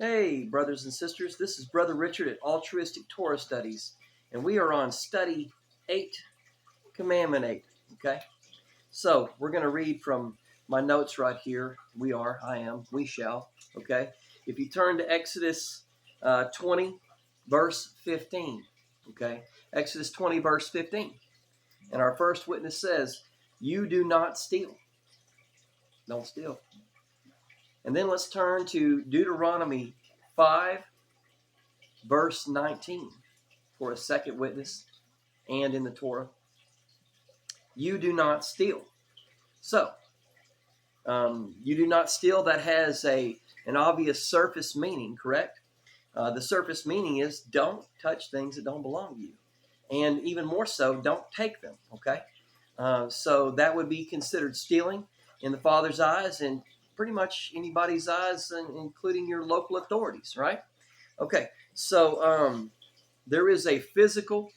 Hey, brothers and sisters, this is Brother Richard at Altruistic Torah Studies, and we are on Study 8, Commandment 8, okay? So, we're going to read from my notes right here. We shall, okay? If you turn to Exodus 20, verse 15, okay? Exodus 20, verse 15. And our first witness says, you do not steal. Don't steal. And then let's turn to Deuteronomy 5, verse 19 for a second witness and in the Torah. You do not steal. So, you do not steal, that has an obvious surface meaning, correct? The surface meaning is don't touch things that don't belong to you. And even more so, don't take them, okay? So that would be considered stealing in the Father's eyes and pretty much anybody's eyes, including your local authorities, right? Okay, so there is a physical,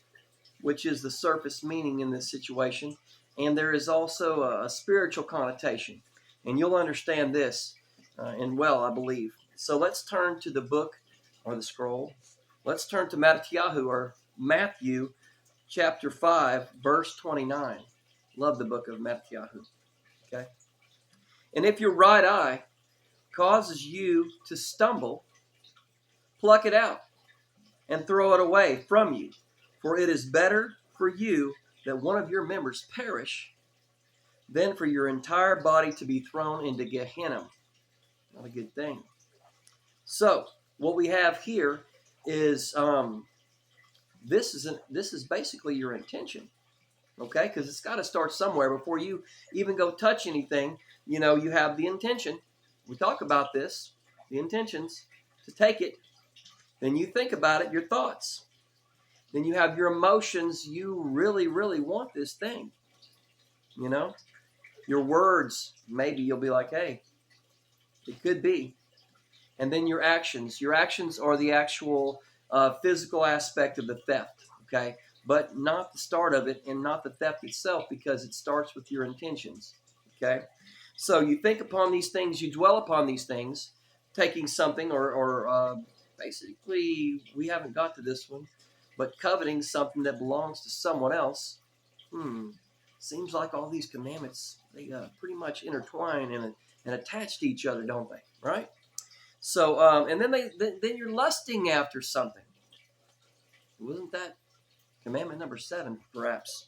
which is the surface meaning in this situation, and there is also a spiritual connotation. And you'll understand this, and well, I believe. So let's turn to the book, or the scroll. Let's turn to Mattatyahu, or Matthew, chapter 5, verse 29. Love the book of Mattatyahu. Okay? And if your right eye causes you to stumble, pluck it out and throw it away from you. For it is better for you that one of your members perish than for your entire body to be thrown into Gehenna. Not a good thing. So, what we have here is this is basically your intention, okay? Because it's got to start somewhere before you even go touch anything. You know, you have the intention. We talk about this, the intentions, to take it. Then you think about it, your thoughts. Then you have your emotions. You really, really want this thing. You know, your words, maybe you'll be like, hey, it could be. And then your actions. Your actions are the actual physical aspect of the theft, okay? But not the start of it and not the theft itself, because it starts with your intentions, okay? So you think upon these things, you dwell upon these things, taking something or basically, we haven't got to this one, but coveting something that belongs to someone else. Seems like all these commandments, they pretty much intertwine and attach to each other, don't they? Right? So, and then you're lusting after something. Wasn't that commandment number 7, perhaps?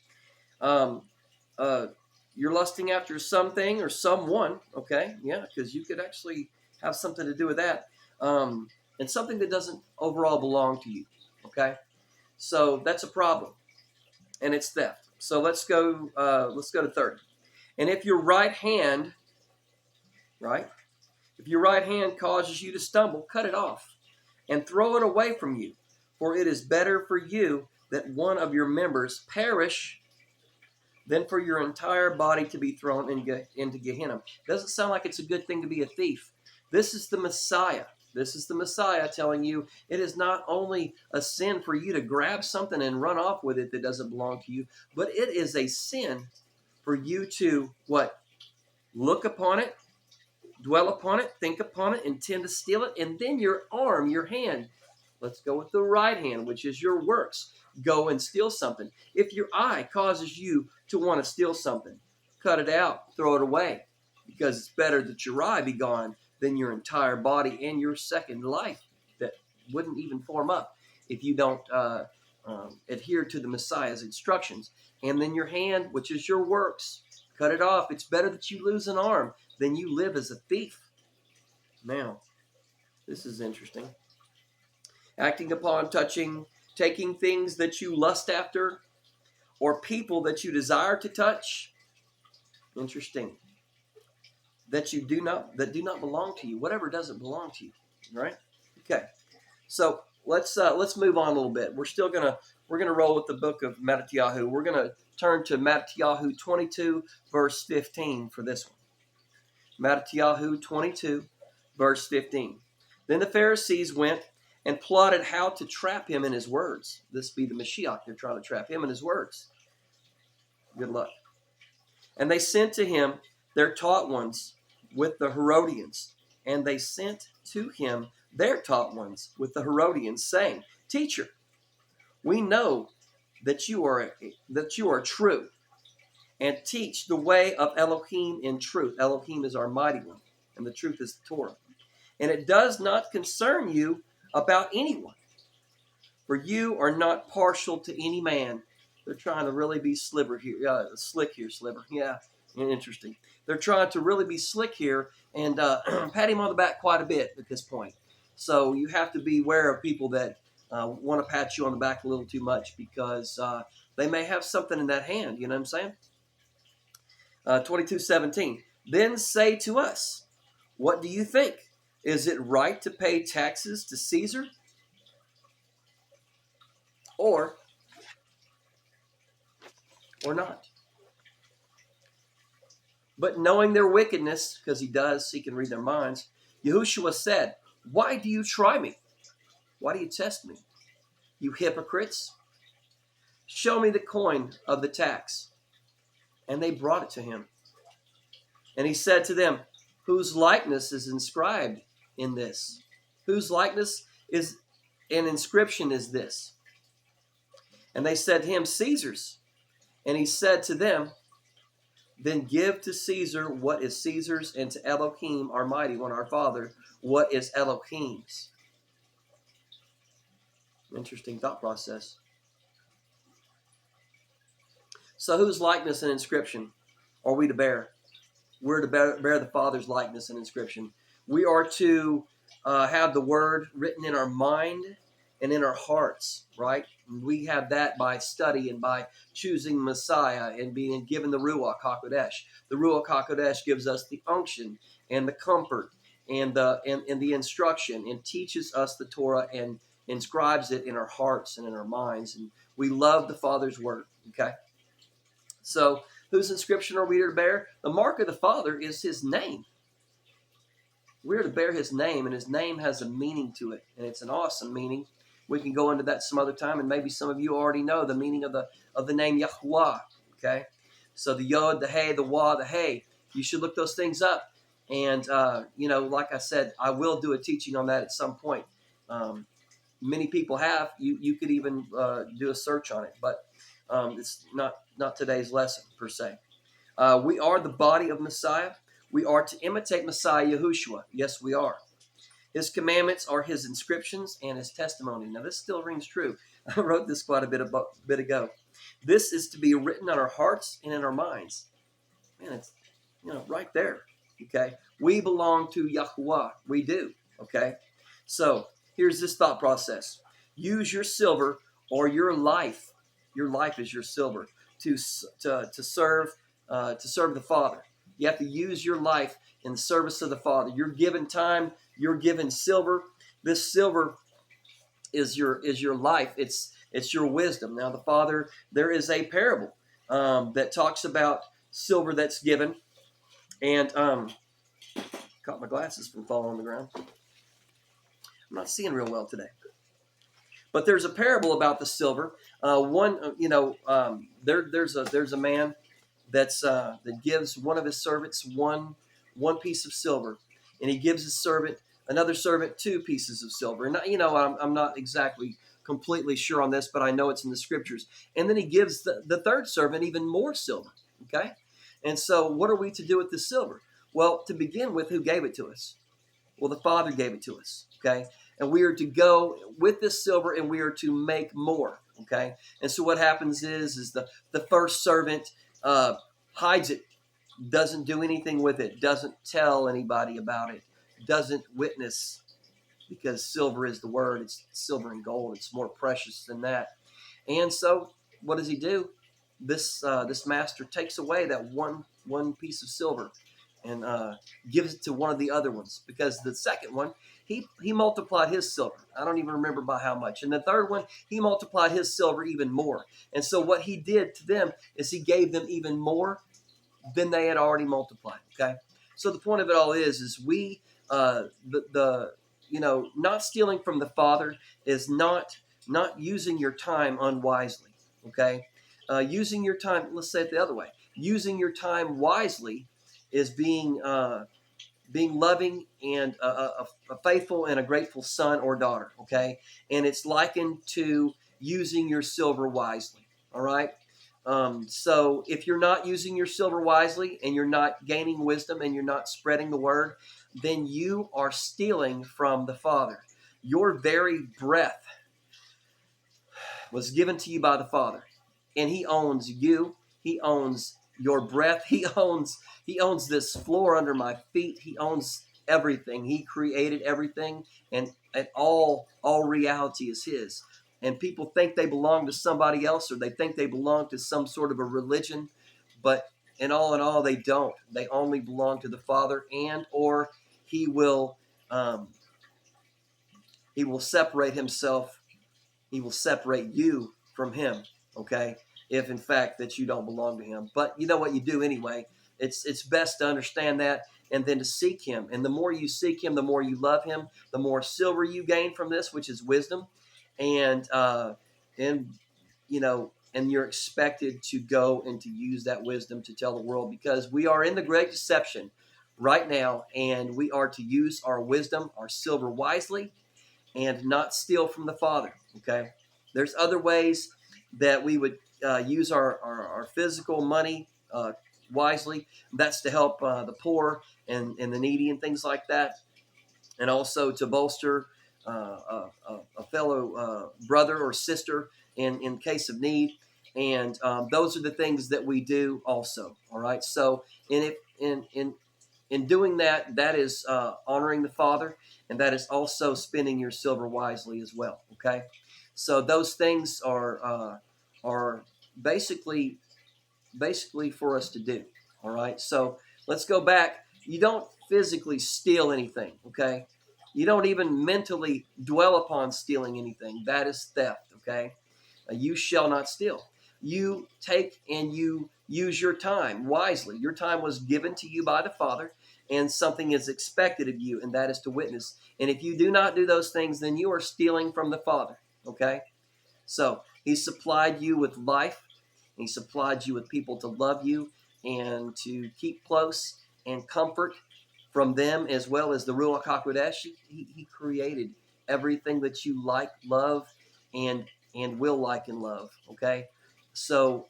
You're lusting after something or someone, okay? Yeah, because you could actually have something to do with that. And something that doesn't overall belong to you, okay? So that's a problem, and it's theft. So let's go to 30. And if your right hand, right? If your right hand causes you to stumble, cut it off and throw it away from you. For it is better for you that one of your members perish than for your entire body to be thrown into Gehenna. Doesn't sound like it's a good thing to be a thief. This is the Messiah. This is the Messiah telling you it is not only a sin for you to grab something and run off with it that doesn't belong to you, but it is a sin for you to, what? Look upon it, dwell upon it, think upon it, intend to steal it, and then your arm, your hand, let's go with the right hand, which is your works, go and steal something. If your eye causes you to want to steal something, cut it out, throw it away, because it's better that your eye be gone than your entire body and your second life that wouldn't even form up if you don't adhere to the Messiah's instructions. And then your hand, which is your works, cut it off. It's better that you lose an arm than you live as a thief. Now, this is interesting. Acting upon, touching, taking things that you lust after, or people that you desire to touch. Interesting. That do not belong to you. Whatever doesn't belong to you, right? Okay. So let's move on a little bit. We're gonna roll with the book of Mattatyahu. We're gonna turn to Mattatyahu 22, verse 15 for this one. Mattatyahu 22, verse 15. Then the Pharisees went and plotted how to trap him in his words. This be the Mashiach. They're trying to trap him in his words. Good luck. And they sent to him their taught ones with the Herodians. And they sent to him their taught ones with the Herodians, saying, Teacher, we know that you are true, and teach the way of Elohim in truth. Elohim is our mighty one, and the truth is the Torah. And it does not concern you about anyone, for you are not partial to any man. They're trying to really be slick here, Sliver. Yeah, interesting. They're trying to really be slick here and pat him on the back quite a bit at this point. So you have to be aware of people that want to pat you on the back a little too much, because they may have something in that hand. You know what I'm saying? 22:17. Then say to us, what do you think? Is it right to pay taxes to Caesar? Or not? But knowing their wickedness, because he can read their minds, Yahushua said, why do you try me? Why do you test me? You hypocrites? Show me the coin of the tax. And they brought it to him. And he said to them, whose likeness is inscribed in this? Whose likeness is an inscription is this? And they said to him, Caesar's. And he said to them, then give to Caesar what is Caesar's, and to Elohim, our mighty one, our Father, what is Elohim's. Interesting thought process. So whose likeness and inscription are we to bear? We're to bear the Father's likeness and inscription. We are to have the word written in our mind and in our hearts, right? We have that by study and by choosing Messiah and being given the Ruach HaKodesh. The Ruach HaKodesh gives us the unction and the comfort and the instruction, and teaches us the Torah and inscribes it in our hearts and in our minds. And we love the Father's word, okay? So whose inscription are we to bear? The mark of the Father is his name. We're to bear his name, and his name has a meaning to it, and it's an awesome meaning. We can go into that some other time, and maybe some of you already know the meaning of the name Yahuwah. Okay, so the Yod, the Hey, the Wah, the Hey. You should look those things up, and like I said, I will do a teaching on that at some point. Many people have. You could even do a search on it, but it's not today's lesson per se. We are the body of Messiah. We are to imitate Messiah Yahushua. Yes, we are. His commandments are his inscriptions and his testimony. Now, this still rings true. I wrote this quite a bit ago. This is to be written on our hearts and in our minds. Man, it's right there. Okay, we belong to Yahuwah. We do. Okay, so here's this thought process: use your silver or your life. Your life is your silver to serve the Father. You have to use your life in the service of the Father. You're given time. You're given silver. This silver is your life. It's your wisdom. Now, the Father, there is a parable that talks about silver that's given, and caught my glasses from falling on the ground. I'm not seeing real well today. But there's a parable about the silver. There's a man that gives one of his servants one piece of silver, and he gives another servant 2 pieces of silver. And I'm not exactly completely sure on this, but I know it's in the scriptures. And then he gives the third servant even more silver. Okay, and so what are we to do with the silver? Well, to begin with, who gave it to us? Well, the Father gave it to us. Okay, and we are to go with this silver, and we are to make more. Okay, and so what happens is the first servant hides it, doesn't do anything with it, doesn't tell anybody about it, doesn't witness, because silver is the word. It's silver and gold. It's more precious than that. And so what does he do? This master takes away that one piece of silver and gives it to one of the other ones, because the second one, he multiplied his silver. I don't even remember by how much. And the third one, he multiplied his silver even more. And so what he did to them is he gave them even more than they had already multiplied. Okay. So the point of it all is we not stealing from the Father is not using your time unwisely. Okay. Using your time. Let's say it the other way. Using your time wisely is being being loving and a faithful and a grateful son or daughter, okay? And it's likened to using your silver wisely, all right? So if you're not using your silver wisely and you're not gaining wisdom and you're not spreading the word, then you are stealing from the Father. Your very breath was given to you by the Father, and He owns you. He owns your breath. He owns this floor under my feet. He owns everything. He created everything, and all reality is His. And people think they belong to somebody else, or they think they belong to some sort of a religion, but in all, they don't. They only belong to the Father, and or He will He will separate Himself. He will separate you from Him, okay? If in fact that you don't belong to Him. But you know what, you do anyway. It's best to understand that and then to seek Him. And the more you seek Him, the more you love Him, the more silver you gain from this, which is wisdom. And you know, and you're expected to go and to use that wisdom to tell the world, because we are in the great deception right now, and we are to use our wisdom, our silver wisely, and not steal from the Father, okay? There's other ways that we would use our physical money wisely. That's to help the poor and the needy and things like that, and also to bolster a fellow brother or sister in case of need. And those are the things that we do also, all right? So in doing that, that is honoring the Father, and that is also spending your silver wisely as well. Okay, so those things are basically for us to do. All right, so let's go back. You don't physically steal anything. Okay, you don't even mentally dwell upon stealing anything. That is theft. Okay, you shall not steal. You take and you use your time wisely. Your time was given to you by the Father, and something is expected of you, and that is to witness. And if you do not do those things, then you are stealing from the Father. Okay? So He supplied you with life. He supplied you with people to love you and to keep close and comfort from them, as well as the Ruach HaKodesh. He created everything that you like, love, and will like and love. Okay, so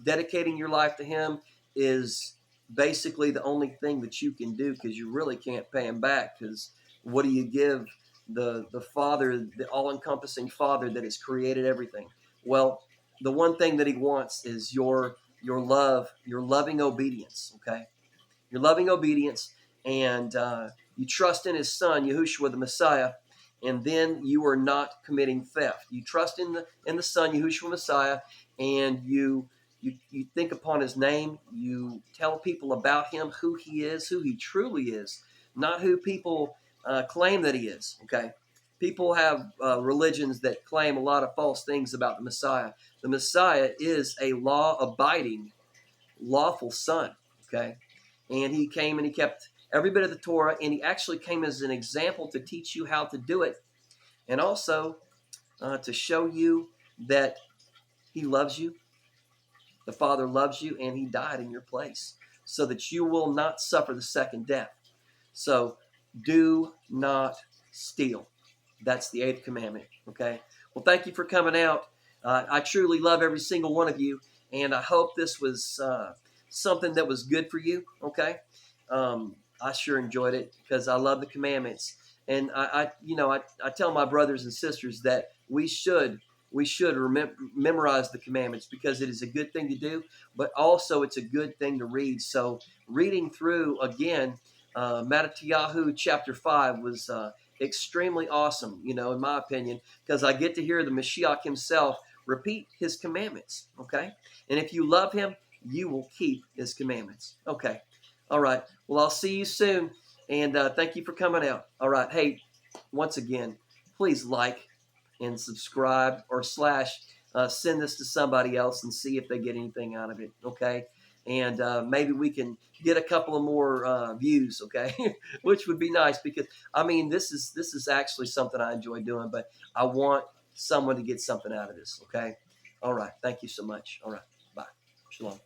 dedicating your life to Him is basically the only thing that you can do, because you really can't pay Him back. Because what do you give the Father, the all-encompassing Father that has created everything? Well, the one thing that He wants is your love, your loving obedience. Okay, your loving obedience, and you trust in His Son, Yahushua the Messiah, and then you are not committing theft. You trust in the Son, Yahushua Messiah, and you think upon His name. You tell people about Him, who He is, who He truly is, not who people claim that He is. Okay, people have religions that claim a lot of false things about the Messiah. The Messiah is a law-abiding, lawful Son. Okay, and He came and He kept every bit of the Torah, and He actually came as an example to teach you how to do it, and also to show you that He loves you. The Father loves you, and He died in your place so that you will not suffer the second death. So do not steal. That's the 8th commandment. Okay. Well, thank you for coming out. I truly love every single one of you, and I hope this was something that was good for you. Okay. I sure enjoyed it because I love the commandments, and I tell my brothers and sisters that we should memorize the commandments, because it is a good thing to do, but also it's a good thing to read. So reading through again, Mattatyahu chapter 5 was extremely awesome, in my opinion, because I get to hear the Mashiach himself repeat his commandments. Okay, and if you love him, you will keep his commandments. Okay. All right. Well, I'll see you soon, and thank you for coming out. All right. Hey, once again, please like and subscribe, or slash send this to somebody else and see if they get anything out of it. Okay. And maybe we can get a couple of more views. Okay, which would be nice, because this is actually something I enjoy doing, but I want someone to get something out of this. Okay. All right. Thank you so much. All right. Bye. Shalom.